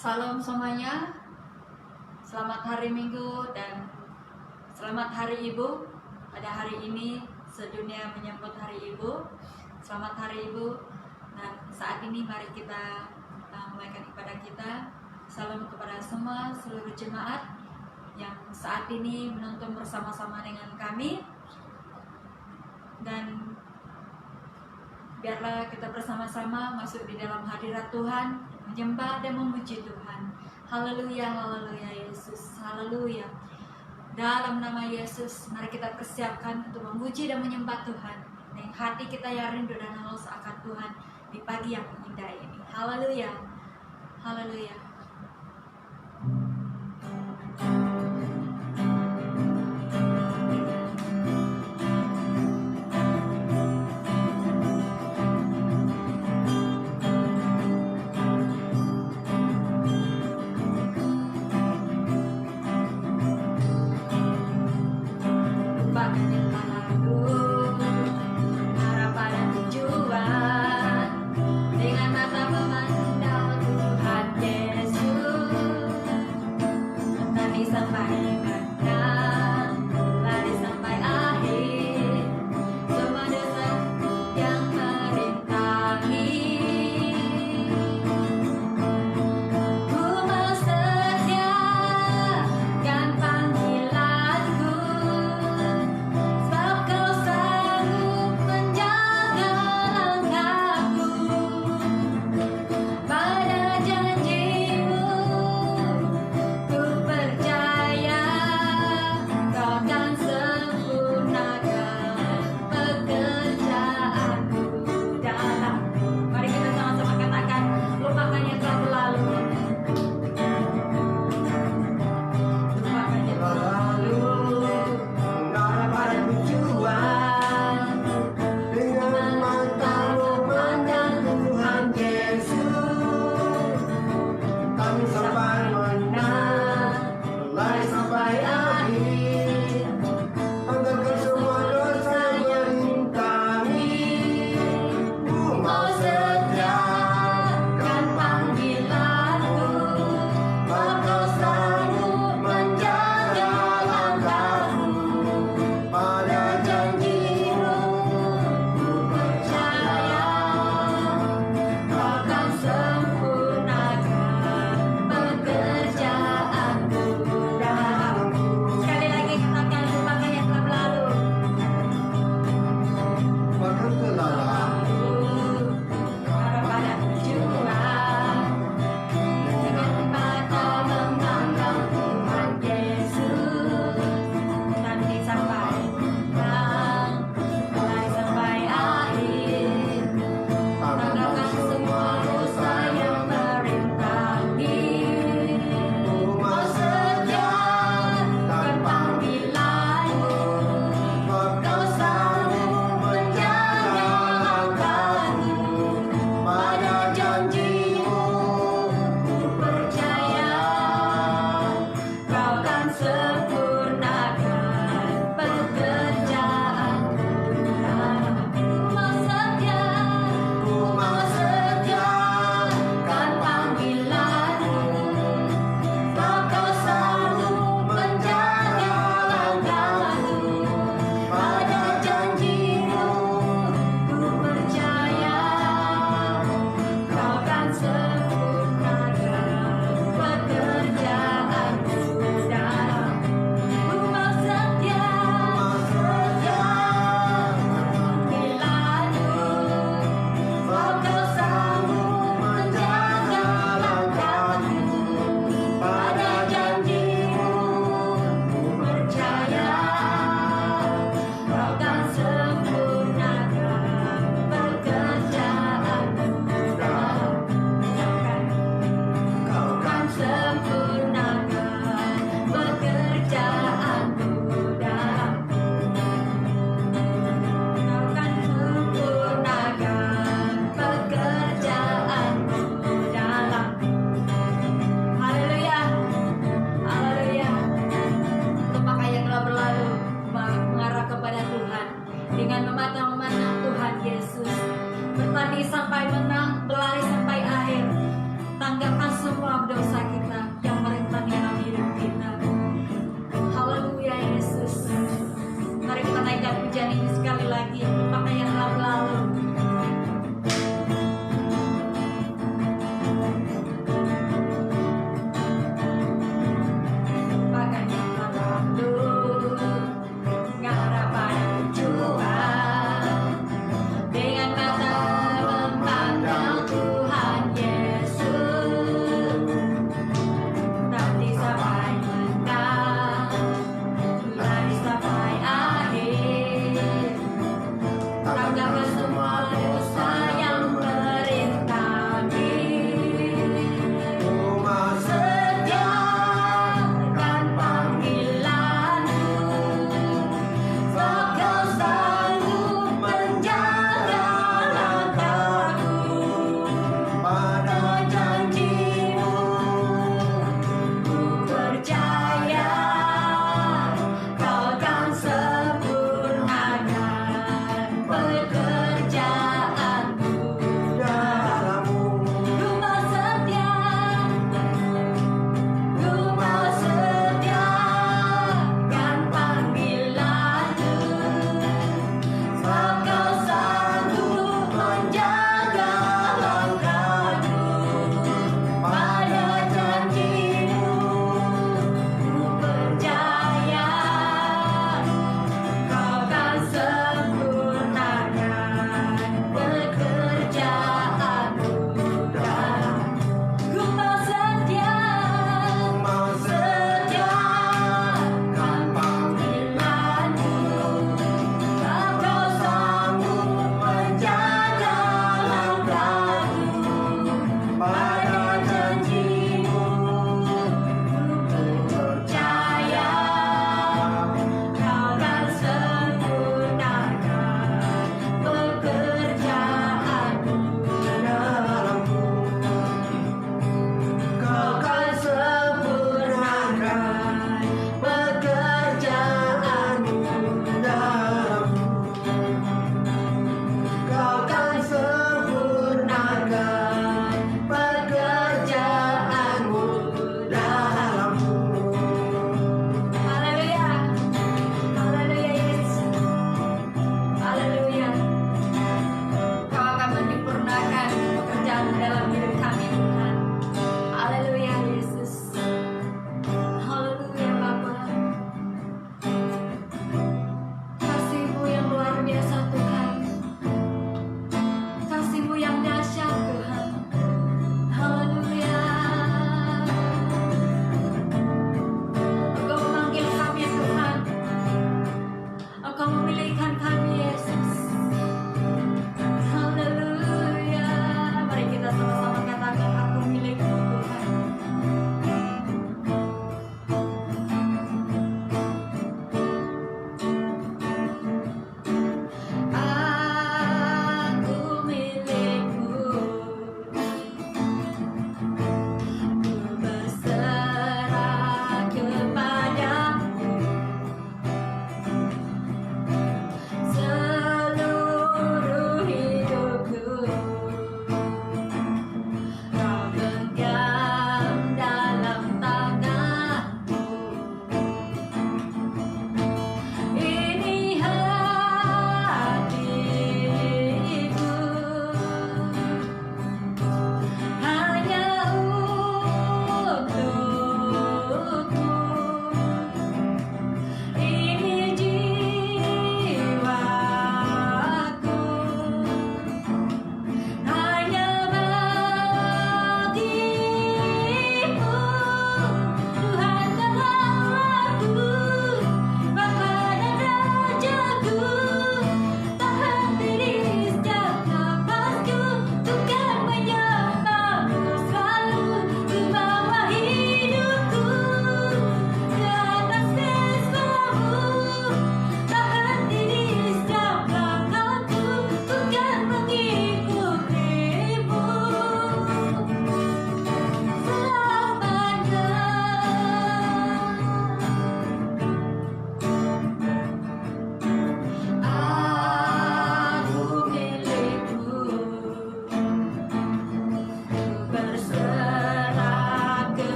Salam semuanya, selamat hari Minggu dan selamat Hari Ibu. Pada hari ini sedunia menyambut Hari Ibu. Selamat Hari Ibu. Dan saat ini mari kita mulaikan ibadah kita. Salam kepada semua seluruh jemaat yang saat ini menonton bersama-sama dengan kami. Dan biarlah kita bersama-sama masuk di dalam hadirat Tuhan, menyembah dan memuji Tuhan. Haleluya, haleluya Yesus, haleluya. Dalam nama Yesus, mari kita persiapkan untuk memuji dan menyembah Tuhan dengan hati kita yang rindu dan haus akan Tuhan di pagi yang indah ini. Haleluya, haleluya. Dengan mata memandang Tuhan Yesus.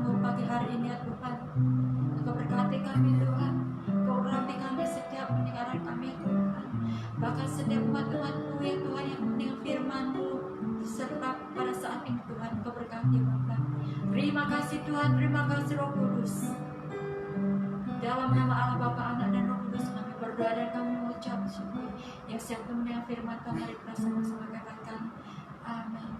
Engkau pagi hari ini ya Tuhan. Engkau berkati kami Tuhan. Engkau urapi kami setiap pendengaran kami Tuhan. Bahkan setiap umat-umat-Mu ya Tuhan yang mendengar firman-Mu serta pada saat ini Tuhan Engkau berkati Bapa. Terima kasih Tuhan, terima kasih Roh Kudus. Dalam nama Allah Bapa, Anak dan Roh Kudus kami berdoa dan kami mengucap syukur. Yang siap mendengar firman Tuhan, mari kita sama-sama katakan amin.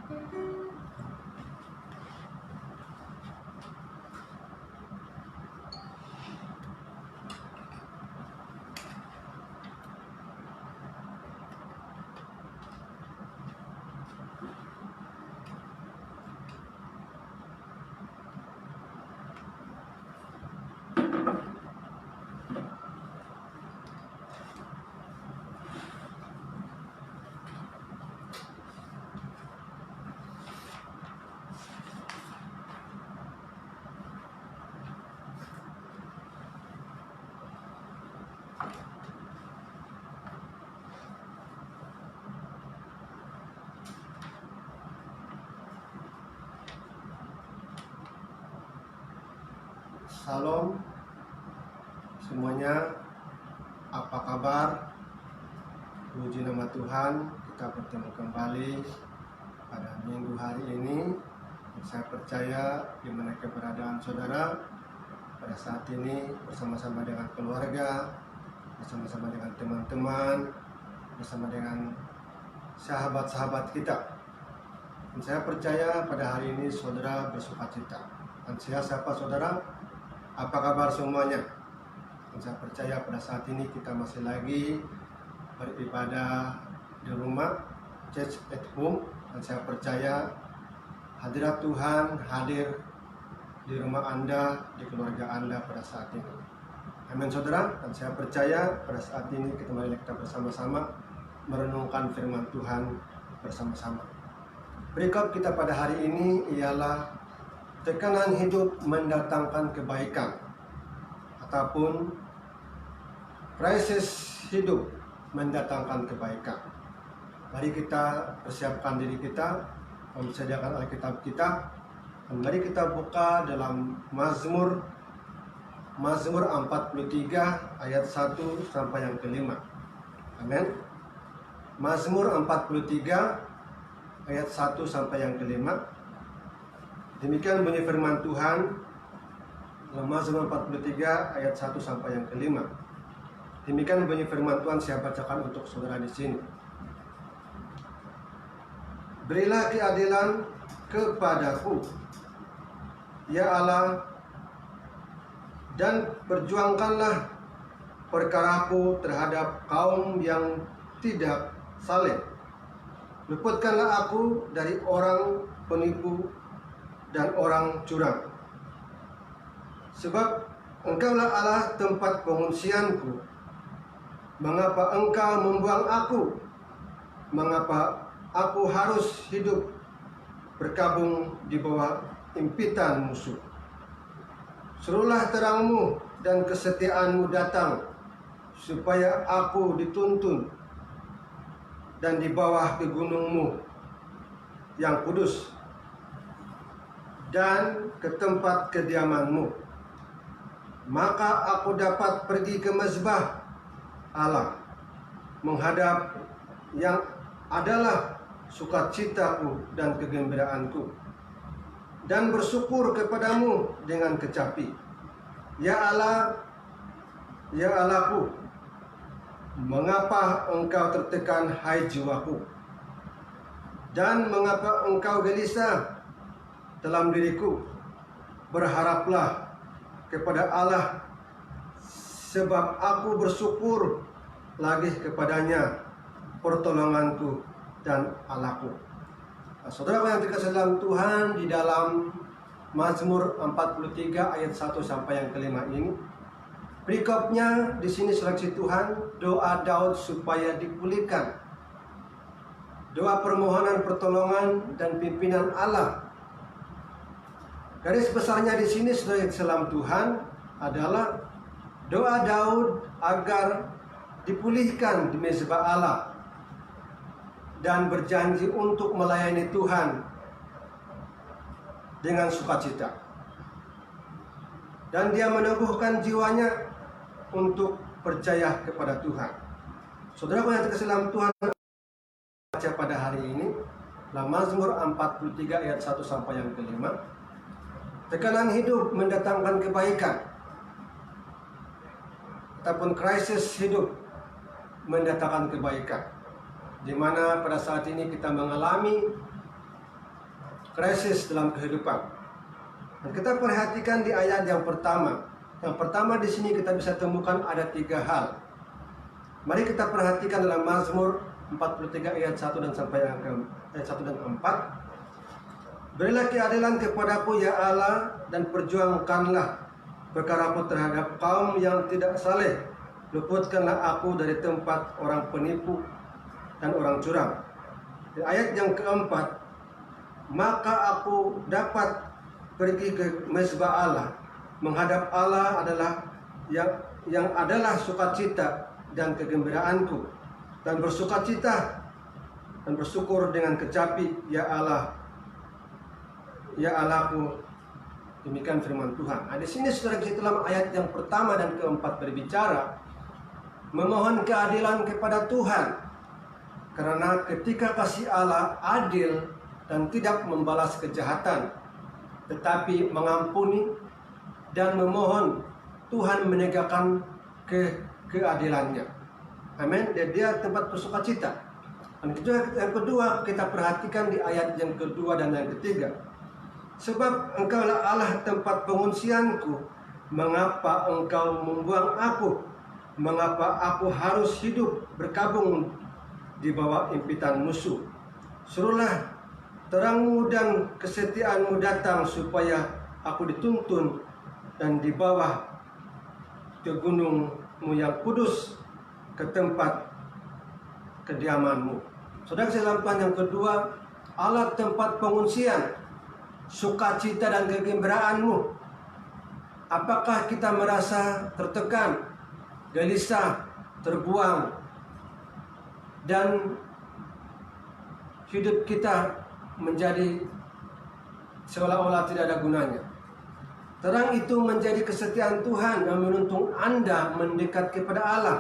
Salam semuanya, apa kabar? Puji nama Tuhan, kita bertemu kembali pada minggu hari ini. Saya percaya di mana keberadaan saudara pada saat ini bersama-sama dengan keluarga, bersama-sama dengan teman-teman, bersama dengan sahabat-sahabat kita. Dan saya percaya pada hari ini saudara bersukacita. Dan siapa saudara? Apa kabar semuanya? Dan saya percaya pada saat ini kita masih lagi beribadah di rumah, church at home. Dan saya percaya hadirat Tuhan hadir di rumah Anda, di keluarga Anda pada saat ini. Amin saudara. Dan saya percaya pada saat ini kita bersama-sama merenungkan firman Tuhan bersama-sama. Berikut kita pada hari ini ialah tekanan hidup mendatangkan kebaikan, ataupun krisis hidup mendatangkan kebaikan. Mari kita persiapkan diri kita, memsediakan Alkitab kita, dan mari kita buka dalam Mazmur 43 ayat 1 sampai yang kelima. Amin. Mazmur 43 ayat 1 sampai yang kelima. Demikian bunyi firman Tuhan dalam Mazmur 43 ayat 1 sampai yang kelima. Demikian bunyi firman Tuhan, saya bacakan untuk saudara di sini. Berilah keadilan kepadaku, ya Allah, dan perjuangkanlah perkaraku terhadap kaum yang tidak saleh. Luputkanlah aku dari orang penipu dan orang curang. Sebab Engkaulah Allah tempat pengungsianku. Mengapa Engkau membuang aku? Mengapa aku harus hidup berkabung di bawah impitan musuh? Suruhlah terangmu dan kesetiaanmu datang, supaya aku dituntun dan di bawah ke gunungmu yang kudus dan ke tempat kediamanmu. Maka aku dapat pergi ke mezbah Allah, menghadap yang adalah sukacitaku dan kegembiraanku, dan bersyukur kepadamu dengan kecapi. Ya Allah, ya Allahku, mengapa engkau tertekan, hai jiwaku? Dan mengapa engkau gelisah dalam diriku? Berharaplah kepada Allah, sebab aku bersyukur lagi kepadanya, pertolonganku dan Allahku. Nah, saudara yang dikasihi dalam Tuhan, di dalam Mazmur 43 ayat 1 sampai yang kelima ini, berikutnya di sini seleksi Tuhan, doa Daud supaya dipulihkan, doa permohonan pertolongan dan pimpinan Allah. Garis besarnya di sini sebagai salam Tuhan adalah doa Daud agar dipulihkan di mezbah Allah dan berjanji untuk melayani Tuhan dengan sukacita. dan dia meneguhkan jiwanya untuk percaya kepada Tuhan. Saudaraku yang terkasih dalam Tuhan, baca pada hari ini dalam Mazmur 43 ayat 1 sampai yang kelima. Tekanan hidup mendatangkan kebaikan, ataupun krisis hidup mendatangkan kebaikan, di mana pada saat ini kita mengalami krisis dalam kehidupan. Dan kita perhatikan di ayat yang pertama. Yang pertama di sini kita bisa temukan ada 3 hal. Mari kita perhatikan dalam Mazmur 43 ayat 1 dan sampai ayat 1 dan 4. Berilah keadilan kepadaku ya Allah, dan perjuangkanlah perkaraku terhadap kaum yang tidak saleh. Luputkanlah aku dari tempat orang penipu dan orang curang. Di ayat yang keempat, maka aku dapat pergi ke mezbah Allah. Menghadap Allah adalah yang adalah sukacita dan kegembiraanku, dan bersukacita dan bersyukur dengan kecapi, ya Allah, ya Allahku. Demikian firman Tuhan. Di sini saudara, dalam ayat yang pertama dan keempat berbicara memohon keadilan kepada Tuhan. Karena ketika kasih Allah adil dan tidak membalas kejahatan, tetapi mengampuni dan memohon Tuhan menegakkan keadilannya. Amin. Dan dia tempat bersukacita. Dan yang kedua kita perhatikan di ayat yang kedua dan yang ketiga. Sebab engkaulah Allah tempat pengungsianku, mengapa engkau membuang aku? Mengapa aku harus hidup berkabung di bawah impitan musuh? Suruhlah terangmu dan kesetiaanmu datang, supaya aku dituntun dan dibawa ke gunungmu yang kudus, ke tempat kediamanmu. Saudara keselamatan yang kedua, Allah tempat pengungsian, sukacita dan kegembiraanmu. Apakah kita merasa tertekan, gelisah, terbuang, dan hidup kita menjadi seolah-olah tidak ada gunanya? Terang itu menjadi kesetiaan Tuhan yang menuntun Anda mendekat kepada Allah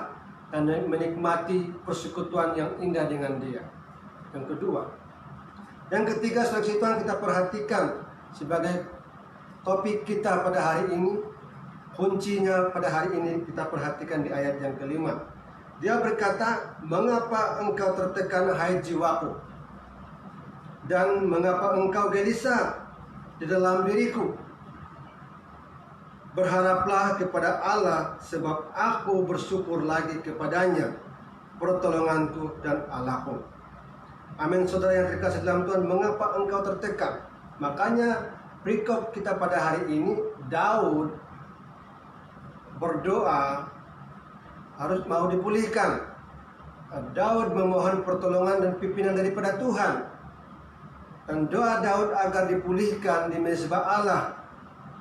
dan menikmati persekutuan yang indah dengan Dia. Yang kedua. Yang ketiga, seleksi Tuhan kita perhatikan sebagai topik kita pada hari ini. Kuncinya pada hari ini kita perhatikan di ayat yang kelima. Dia berkata, mengapa engkau tertekan hai jiwaku, dan mengapa engkau gelisah di dalam diriku? Berharaplah kepada Allah, sebab aku bersyukur lagi kepadanya, pertolonganku dan Allahku. Amin. Saudara yang terkasih dalam Tuhan, mengapa engkau tertekan? Makanya perikop kita pada hari ini, Daud berdoa harus mau dipulihkan. Daud memohon pertolongan dan pimpinan daripada Tuhan. Dan doa Daud agar dipulihkan di mezbah Allah,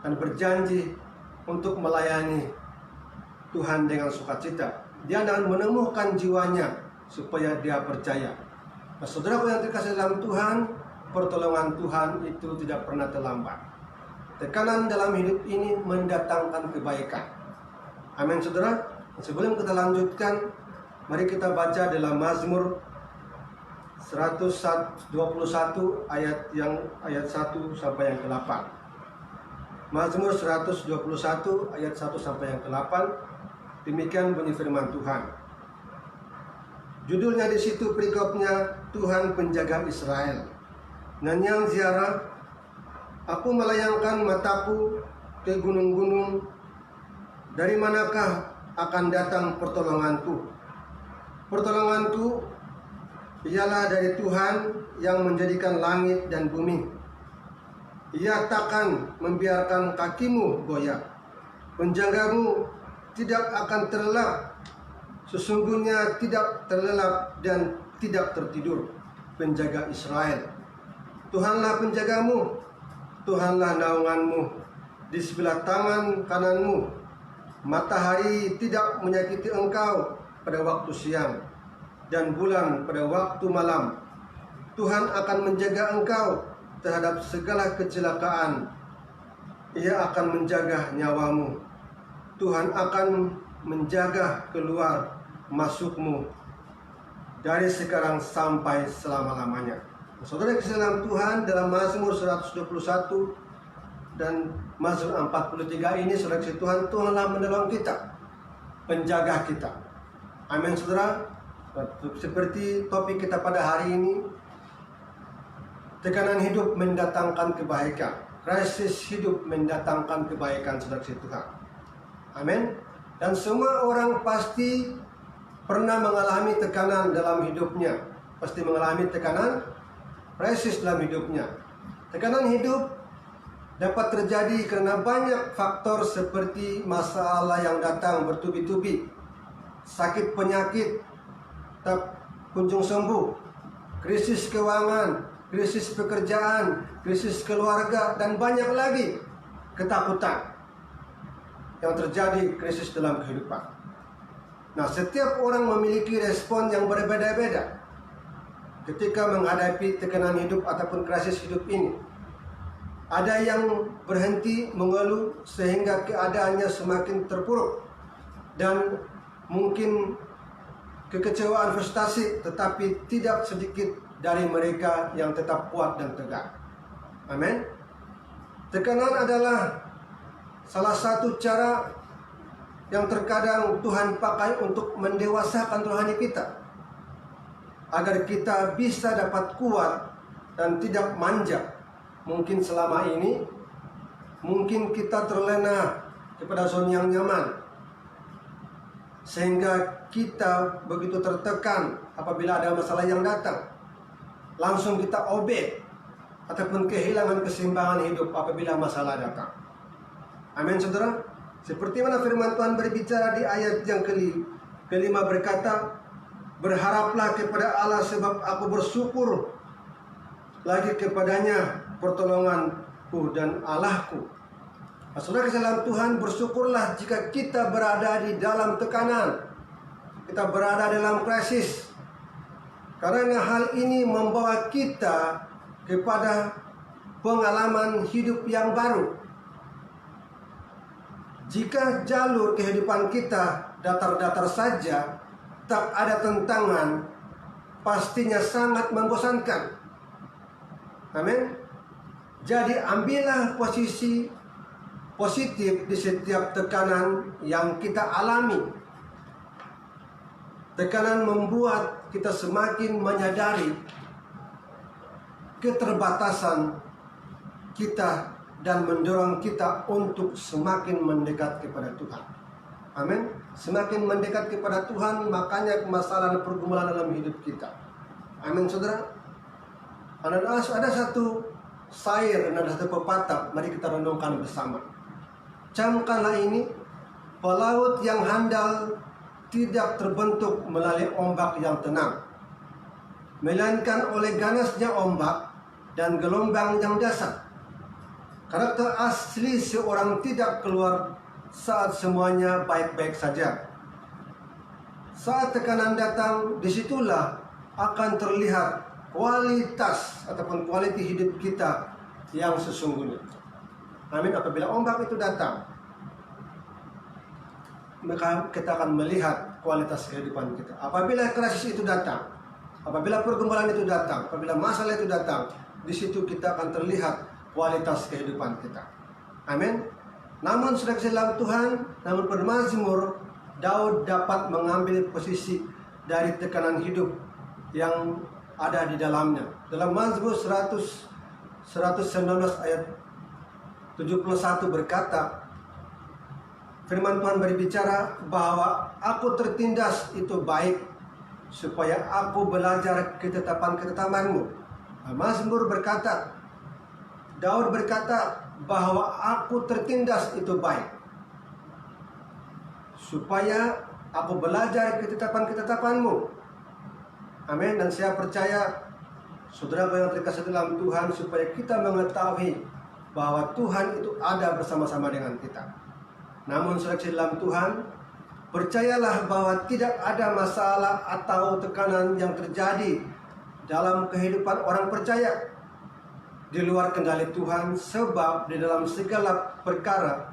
dan berjanji untuk melayani Tuhan dengan sukacita. Dia akan menemukan jiwanya supaya dia percaya. Nah, saudaraku yang terkasih dalam Tuhan, pertolongan Tuhan itu tidak pernah terlambat. Tekanan dalam hidup ini mendatangkan kebaikan. Amin, saudara. Sebelum kita lanjutkan, mari kita baca dalam Mazmur 121 ayat 1 sampai yang ke-8. Mazmur 121 ayat 1 sampai yang ke-8. Demikian bunyi firman Tuhan. Judulnya di situ perikopnya, Tuhan penjaga Israel. Nanyang ziarah, aku melayangkan mataku ke gunung-gunung. Dari manakah akan datang pertolonganku? Pertolonganku ialah dari Tuhan yang menjadikan langit dan bumi. Ia takkan membiarkan kakimu goyah. Penjagamu tidak akan terlelap. Sesungguhnya tidak terlelap dan tidak tertidur penjaga Israel. Tuhanlah penjagamu, Tuhanlah naunganmu di sebelah tangan kananmu. Matahari tidak menyakiti engkau pada waktu siang, dan bulan pada waktu malam. Tuhan akan menjaga engkau terhadap segala kecelakaan. Ia akan menjaga nyawamu. Tuhan akan menjaga keluar masukmu dari sekarang sampai selama-lamanya. Saudara kasih dalam Tuhan, dalam Mazmur 121 dan Mazmur 43 ini, saudara kasih Tuhan, Tuhanlah menolong kita, penjaga kita. Amin, saudara. Seperti topik kita pada hari ini, tekanan hidup mendatangkan kebaikan, krisis hidup mendatangkan kebaikan, saudara kasih Tuhan. Amin. Dan semua orang pasti pernah mengalami tekanan dalam hidupnya. Pasti mengalami tekanan, krisis dalam hidupnya. Tekanan hidup dapat terjadi karena banyak faktor seperti masalah yang datang bertubi-tubi, sakit penyakit tak kunjung sembuh, krisis keuangan, krisis pekerjaan, krisis keluarga, dan banyak lagi ketakutan yang terjadi, krisis dalam kehidupan. Nah, setiap orang memiliki respon yang berbeda-beda ketika menghadapi tekanan hidup ataupun krisis hidup ini. Ada yang berhenti mengeluh sehingga keadaannya semakin terpuruk, dan mungkin kekecewaan, frustasi, tetapi tidak sedikit dari mereka yang tetap kuat dan tegak. Amin. Tekanan adalah salah satu cara yang terkadang Tuhan pakai untuk mendewasakan rohani kita, agar kita bisa dapat kuat dan tidak manja. Mungkin selama ini, mungkin kita terlena kepada zona yang nyaman, sehingga kita begitu tertekan apabila ada masalah yang datang, langsung kita obey ataupun kehilangan keseimbangan hidup apabila masalah datang. Amin, saudara. Seperti mana firman Tuhan berbicara di ayat yang kelima berkata, berharaplah kepada Allah sebab aku bersyukur lagi kepadanya pertolonganku dan Allahku. Nah, saudara dalam Tuhan, bersyukurlah jika kita berada di dalam tekanan, kita berada dalam krisis, karena hal ini membawa kita kepada pengalaman hidup yang baru. Jika jalur kehidupan kita datar-datar saja, tak ada tantangan, pastinya sangat membosankan. Amin. Jadi ambillah posisi positif di setiap tekanan yang kita alami. Tekanan membuat kita semakin menyadari keterbatasan kita dan mendorong kita untuk semakin mendekat kepada Tuhan. Amin. Semakin mendekat kepada Tuhan, makanya masalah dan pergumulan dalam hidup kita. Amin, saudara. Ada satu syair dan ada satu pepatah, mari kita renungkan bersama. Camkanlah ini, pelaut yang handal tidak terbentuk melalui ombak yang tenang, melainkan oleh ganasnya ombak dan gelombang yang dasar. Karakter asli seorang tidak keluar saat semuanya baik-baik saja. Saat tekanan datang, disitulah akan terlihat kualitas ataupun kualiti hidup kita yang sesungguhnya. Amin. Apabila ombak itu datang, maka kita akan melihat kualitas kehidupan kita. Apabila krisis itu datang, apabila pergumulan itu datang, apabila masalah itu datang, di situ kita akan terlihat kualitas kehidupan kita. Amin. Namun sudah dalam Tuhan, namun bermazmur, Daud dapat mengambil posisi dari tekanan hidup yang ada di dalamnya. Dalam Mazmur 119 ayat 71 berkata, firman Tuhan berbicara bahwa aku tertindas itu baik, supaya aku belajar ketetapan-ketetapanmu. Mazmur berkata, Daud berkata bahwa aku tertindas itu baik, supaya aku belajar ketetapan-ketetapanmu. Amin. Dan saya percaya saudara yang terkasih dalam Tuhan, supaya kita mengetahui bahwa Tuhan itu ada bersama-sama dengan kita. Namun saudara dalam Tuhan, percayalah bahwa tidak ada masalah atau tekanan yang terjadi dalam kehidupan orang percaya di luar kendali Tuhan, sebab di dalam segala perkara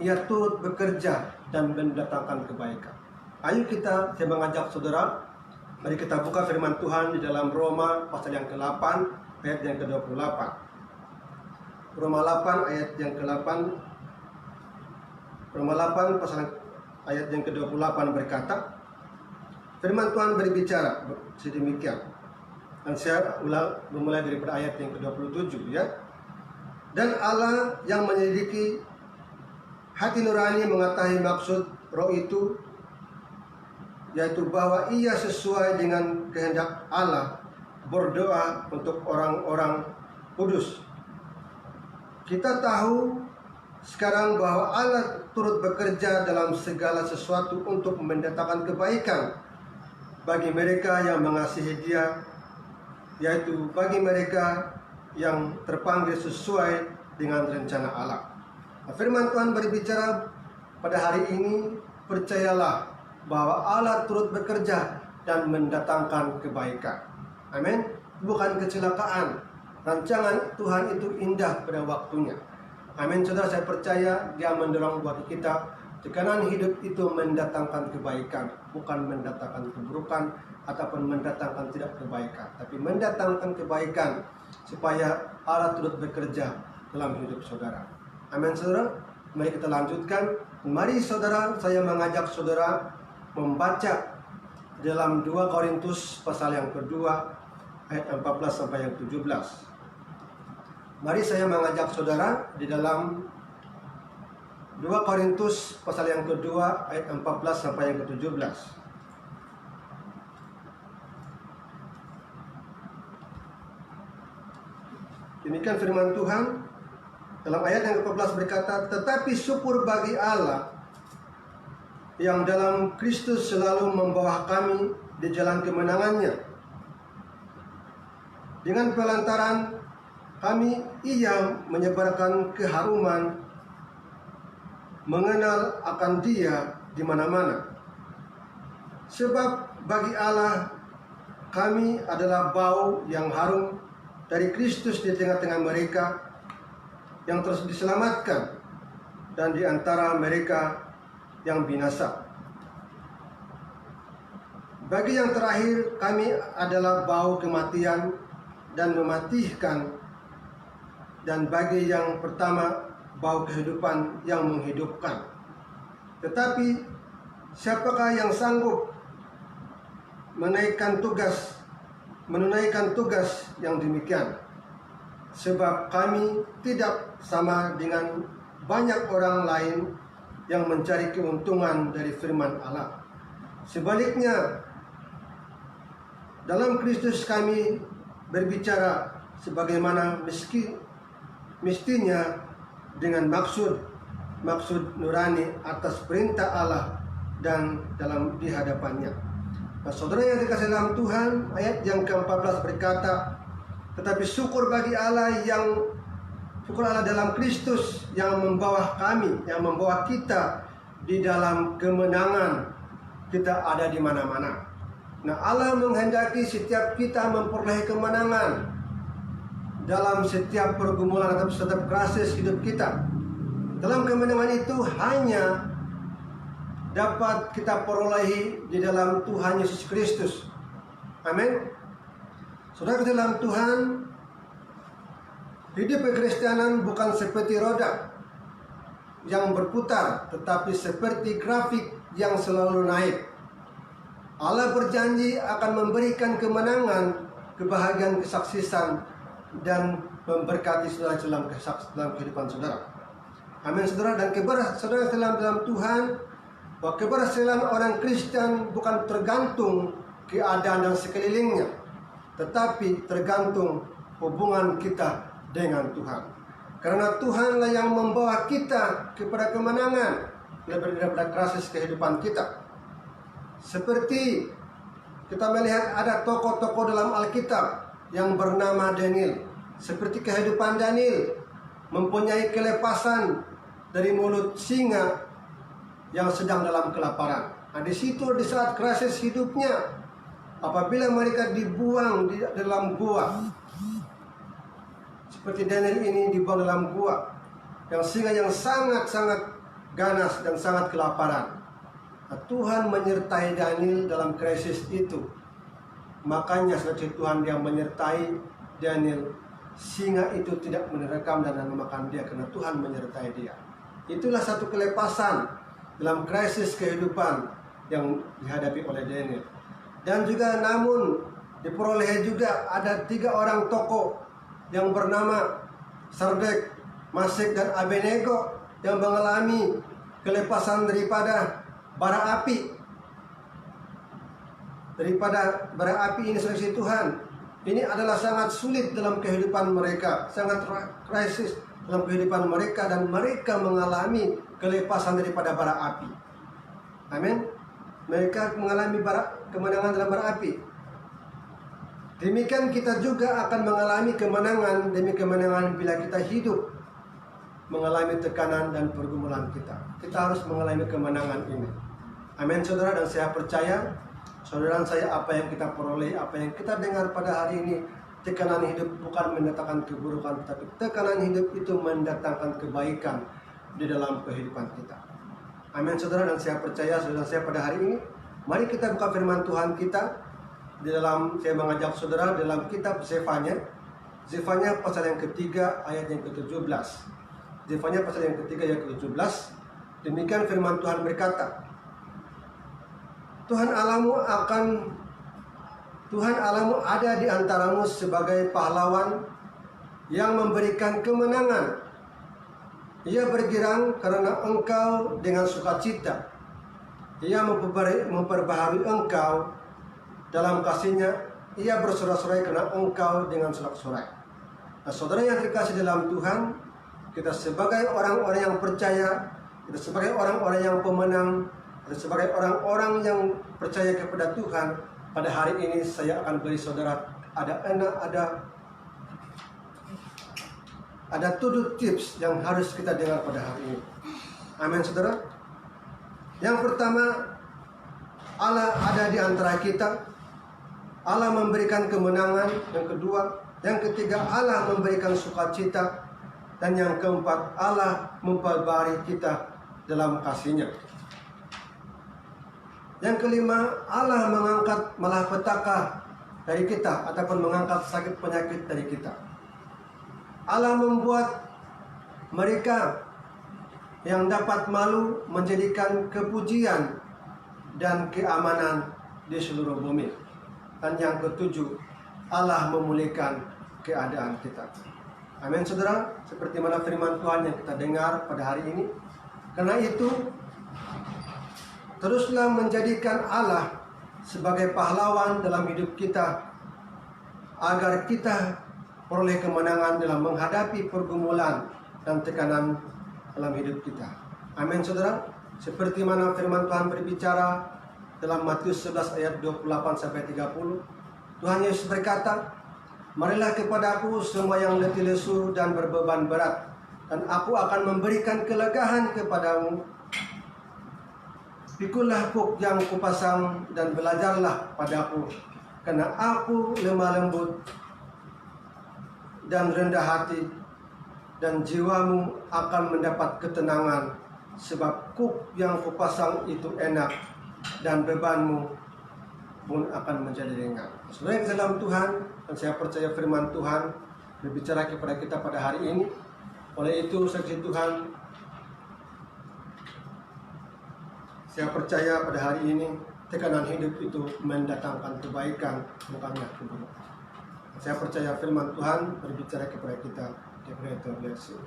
Ia turut bekerja dan mendatangkan kebaikan. Ayo saya mengajak saudara, mari kita buka firman Tuhan di dalam Roma pasal yang ke-8 ayat yang ke-28. Roma 8 ayat yang ke-8. Roma 8 pasal ayat yang ke-28 berkata, firman Tuhan berbicara sedemikian. Dan saya ulang memulai daripada ayat yang ke-27 ya. Dan Allah yang menyelidiki hati nurani mengetahui maksud roh itu, yaitu bahwa ia sesuai dengan kehendak Allah berdoa untuk orang-orang kudus. Kita tahu sekarang bahwa Allah turut bekerja dalam segala sesuatu untuk mendatangkan kebaikan bagi mereka yang mengasihi Dia, yaitu bagi mereka yang terpanggil sesuai dengan rencana Allah. Firman Tuhan berbicara pada hari ini, percayalah bahwa Allah turut bekerja dan mendatangkan kebaikan. Amin. Bukan kecelakaan. Rancangan Tuhan itu indah pada waktunya. Amin. Saudara, saya percaya Dia mendorong buat kita. Tekanan hidup itu mendatangkan kebaikan, bukan mendatangkan keburukan ataupun mendatangkan tidak kebaikan, tapi mendatangkan kebaikan supaya Allah turut bekerja dalam hidup saudara. Amin saudara. Mari kita lanjutkan. Mari saudara, saya mengajak saudara membaca dalam 2 Korintus pasal yang kedua ayat 14 sampai yang 17. Mari saya mengajak saudara di dalam 2 Korintus pasal yang kedua ayat 14 sampai yang ke-17. Demikian firman Tuhan. Dalam ayat yang ke-14 berkata, tetapi syukur bagi Allah yang dalam Kristus selalu membawa kami di jalan kemenangannya. Dengan pelantaran kami, Ia menyebarkan keharuman mengenal akan Dia di mana-mana. Sebab bagi Allah kami adalah bau yang harum dari Kristus di tengah-tengah mereka yang terus diselamatkan dan di antara mereka yang binasa. Bagi yang terakhir kami adalah bau kematian dan mematikan, dan bagi yang pertama bau kehidupan yang menghidupkan. Tetapi siapakah yang sanggup menunaikan tugas yang demikian? Sebab kami tidak sama dengan banyak orang lain yang mencari keuntungan dari firman Allah. Sebaliknya, dalam Kristus kami berbicara sebagaimana mestinya dengan maksud nurani atas perintah Allah dan di hadapannya. Nah, saudara yang dikasihi dalam Tuhan, ayat yang ke-14 berkata, tetapi syukur bagi Allah dalam Kristus yang membawa kami, yang membawa kita di dalam kemenangan. Kita ada di mana-mana. Nah, Allah menghendaki setiap kita memperoleh kemenangan dalam setiap pergumulan atau setiap krisis hidup kita. Dalam kemenangan itu hanya dapat kita perolehi di dalam Tuhan Yesus Kristus. Amin. Saudara dalam Tuhan, hidup kekristenan bukan seperti roda yang berputar, tetapi seperti grafik yang selalu naik. Allah berjanji akan memberikan kemenangan, kebahagiaan, kesaksian, dan memberkati saudara dalam kehidupan saudara. Amin saudara. Dan saudara dalam Tuhan, bahwa keberhasilan orang Kristen bukan tergantung keadaan dan sekelilingnya, tetapi tergantung hubungan kita dengan Tuhan. Karena Tuhanlah yang membawa kita kepada kemenangan lebih daripada krisis kehidupan kita. Seperti kita melihat ada tokoh-tokoh dalam Alkitab yang bernama Daniel. Seperti kehidupan Daniel mempunyai kelepasan dari mulut singa yang sedang dalam kelaparan. Nah, di situ di saat krisis hidupnya, apabila mereka dibuang di dalam gua, seperti Daniel ini dibuang dalam gua yang singa yang sangat-sangat ganas dan sangat kelaparan. Nah, Tuhan menyertai Daniel dalam krisis itu. Makanya seperti Tuhan yang menyertai Daniel, singa itu tidak menerkam dan memakan dia karena Tuhan menyertai dia. Itulah satu kelepasan dalam krisis kehidupan yang dihadapi oleh Daniel. Dan juga namun diperoleh juga ada 3 orang tokoh yang bernama Sardek, Mesek dan Abednego yang mengalami kelepasan daripada bara api. Daripada bara api ini, seleksi Tuhan, ini adalah sangat sulit dalam kehidupan mereka, sangat krisis dalam kehidupan mereka, dan mereka mengalami kelepasan daripada bara api. Amin. Mereka mengalami kemenangan dalam bara api. Demikian kita juga akan mengalami kemenangan demi kemenangan bila kita hidup mengalami tekanan dan pergumulan kita. Kita harus mengalami kemenangan ini. Amin, saudara. Dan saya percaya, saudara saya, apa yang kita peroleh, apa yang kita dengar pada hari ini, tekanan hidup bukan mendatangkan keburukan, tapi tekanan hidup itu mendatangkan kebaikan di dalam kehidupan kita. Amin, saudara. Dan saya percaya, saudara saya, pada hari ini, mari kita buka firman Tuhan kita di dalam, saya mengajak saudara dalam kitab Zefanya. Zefanya pasal yang ketiga ayat yang ke-17. Zefanya pasal yang ketiga ayat ke-17. Demikian firman Tuhan berkata, Tuhan Allahmu ada di antaramu sebagai pahlawan yang memberikan kemenangan. Ia bergirang karena engkau dengan sukacita. Ia memperbaharui engkau dalam kasihnya. Ia bersorak-sorai karena engkau dengan sorak-sorai. Nah, saudara yang terkasih dalam Tuhan, kita sebagai orang-orang yang percaya, kita sebagai orang-orang yang pemenang, kita sebagai orang-orang yang percaya kepada Tuhan, pada hari ini saya akan beri saudara ada 7 tips yang harus kita dengar pada hari ini. Amin, saudara. Yang pertama, Allah ada di antara kita. Allah memberikan kemenangan. Yang kedua, yang ketiga, Allah memberikan sukacita. Dan yang keempat, Allah memperbarui kita dalam kasih-Nya. Yang kelima, Allah mengangkat malapetaka dari kita ataupun mengangkat sakit penyakit dari kita. Allah membuat mereka yang dapat malu menjadikan kepujian dan keamanan di seluruh bumi. Dan yang ketujuh, Allah memulihkan keadaan kita. Amin, saudara. Seperti mana firman Tuhan yang kita dengar pada hari ini. Karena itu, teruslah menjadikan Allah sebagai pahlawan dalam hidup kita, agar kita peroleh kemenangan dalam menghadapi pergumulan dan tekanan dalam hidup kita. Amin, saudara. Seperti mana firman Tuhan berbicara dalam Matius 11 ayat 28-30. Tuhan Yesus berkata, marilah kepadaku semua yang letih lesu dan berbeban berat, dan aku akan memberikan kelegaan kepadamu. Pikulah puk yang kupasang dan belajarlah padaku, karena aku lemah lembut dan rendah hati, dan jiwamu akan mendapat ketenangan, sebab kuk yang kupasang itu enak dan bebanmu pun akan menjadi ringan. Saudara yang dalam Tuhan, dan saya percaya firman Tuhan berbicara kepada kita pada hari ini. Oleh itu, saksi Tuhan, saya percaya pada hari ini tekanan hidup itu mendatangkan kebaikan, bukannya keburukan. Saya percaya firman Tuhan berbicara kepada kita. God bless you.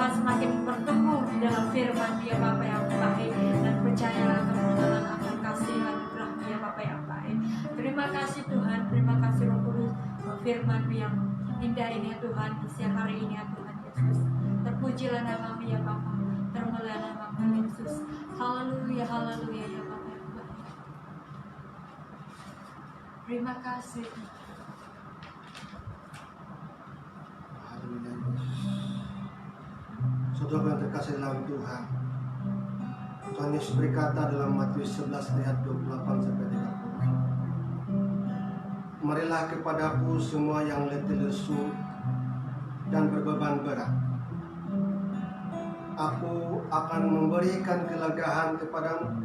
Tuhan semakin bertumbuh di dalam firman ya Bapa yang baik, dan percayalah kebenaran akan kasih anugerah ya Bapa yang baik. Terima kasih Tuhan, terima kasih Roh Kudus, firman yang indah ini ya Tuhan, di siang hari ini ya Tuhan Yesus. Terpujilah nama-Mu ya Bapa, termulialah nama-Mu Yesus. Haleluya, haleluya ya Bapa yang baik. Terima kasih. Haleluya. Saudara yang terkasih dalam Tuhan, Tuhan Yesus berkata dalam Matius 11 ayat 28 sampai 30. Marilah kepadaku semua yang letih lesu dan berbeban berat, aku akan memberikan kelegaan kepadamu.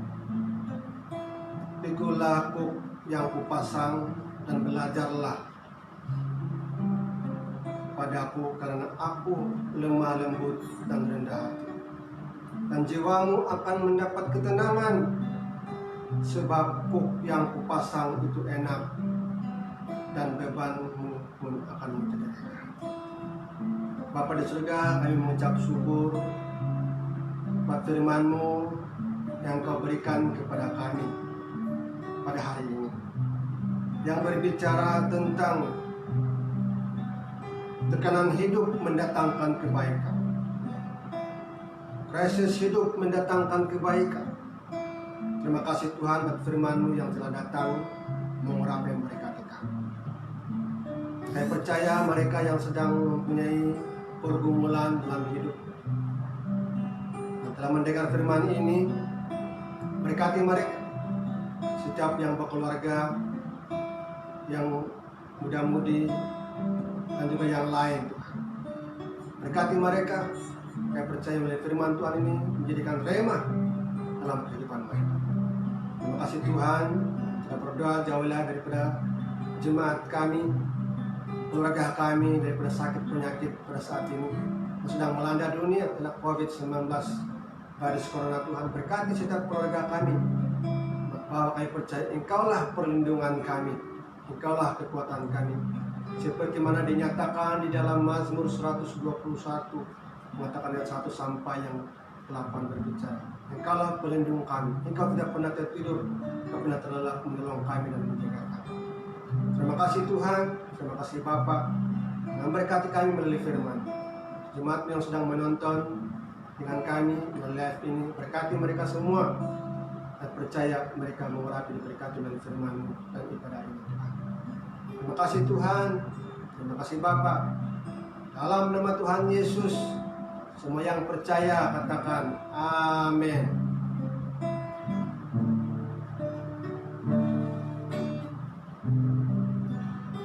Pikulah kuk yang kupasang dan belajarlah padaku, karena aku lemah lembut dan rendah hati, dan jiwamu akan mendapat ketenangan, sebab kuk yang kupasang itu enak dan bebanmu pun akan menjadi ringan. Bapa di surga, kami mengucap syukur buat firman-Mu yang Kau berikan kepada kami pada hari ini, yang berbicara tentang tekanan hidup mendatangkan kebaikan, krisis hidup mendatangkan kebaikan. Terima kasih Tuhan buat firman-Mu yang telah datang mengurapi mereka kami. Saya percaya mereka yang sedang mempunyai pergumulan dalam hidup dan telah mendengar firman ini, berkati mereka, setiap yang berkeluarga, yang muda-mudi, dan juga yang lain Tuhan. Berkati mereka. Saya percaya oleh firman Tuhan ini menjadikan rema dalam kehidupan mereka. Terima kasih Tuhan. Kita berdoa, jauhlah daripada jemaat kami, keluarga kami daripada sakit penyakit pada saat ini yang sedang melanda dunia, adalah COVID-19 virus corona. Tuhan berkati setiap keluarga kami, bahwa kami percaya Engkaulah perlindungan kami, Engkaulah kekuatan kami, seperti mana dinyatakan di dalam Mazmur 121 mengatakan ayat 1 sampai yang 8 berbicara, Engkaulah pelindung kami, Engkau tidak pernah tertidur, Engkau pernah terlelap menolong kami dan menjaga kami. Terima kasih Tuhan, terima kasih Bapa yang berkati kami melalui firman. Jemaat yang sedang menonton dengan kami melalui live ini, berkati mereka semua, dan percaya mereka mengurapi diberkati melalui firman dan ibadah ini Tuhan. Terima kasih Tuhan, terima kasih Bapa. Dalam nama Tuhan Yesus, semua yang percaya katakan amin.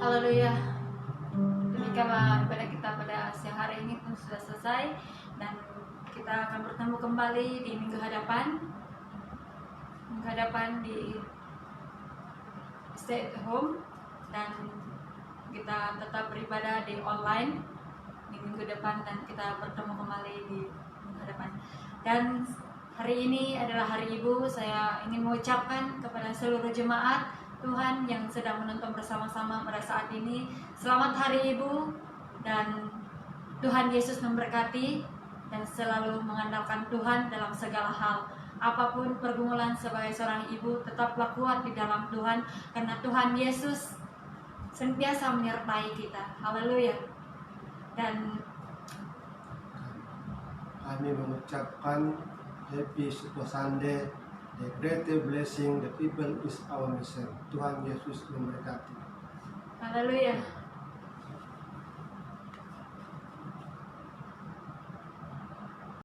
Haleluya. Demikianlah ibadah kita pada siang hari ini pun sudah selesai, dan kita akan bertemu kembali di minggu hadapan. Minggu hadapan di stay at home, dan kita tetap beribadah di online di minggu depan, dan kita bertemu kembali di minggu depan. Dan hari ini adalah hari Ibu. Saya ingin mengucapkan kepada seluruh jemaat Tuhan yang sedang menonton bersama-sama pada saat ini, selamat Hari Ibu, dan Tuhan Yesus memberkati, dan selalu mengandalkan Tuhan dalam segala hal. Apapun pergumulan sebagai seorang ibu, tetaplah kuat di dalam Tuhan, karena Tuhan Yesus senantiasa menyertai kita. Haleluya. Dan kami mengucapkan Happy Super Sunday, the greatest blessing, the people is our mission. Tuhan Yesus memberkati. haleluya.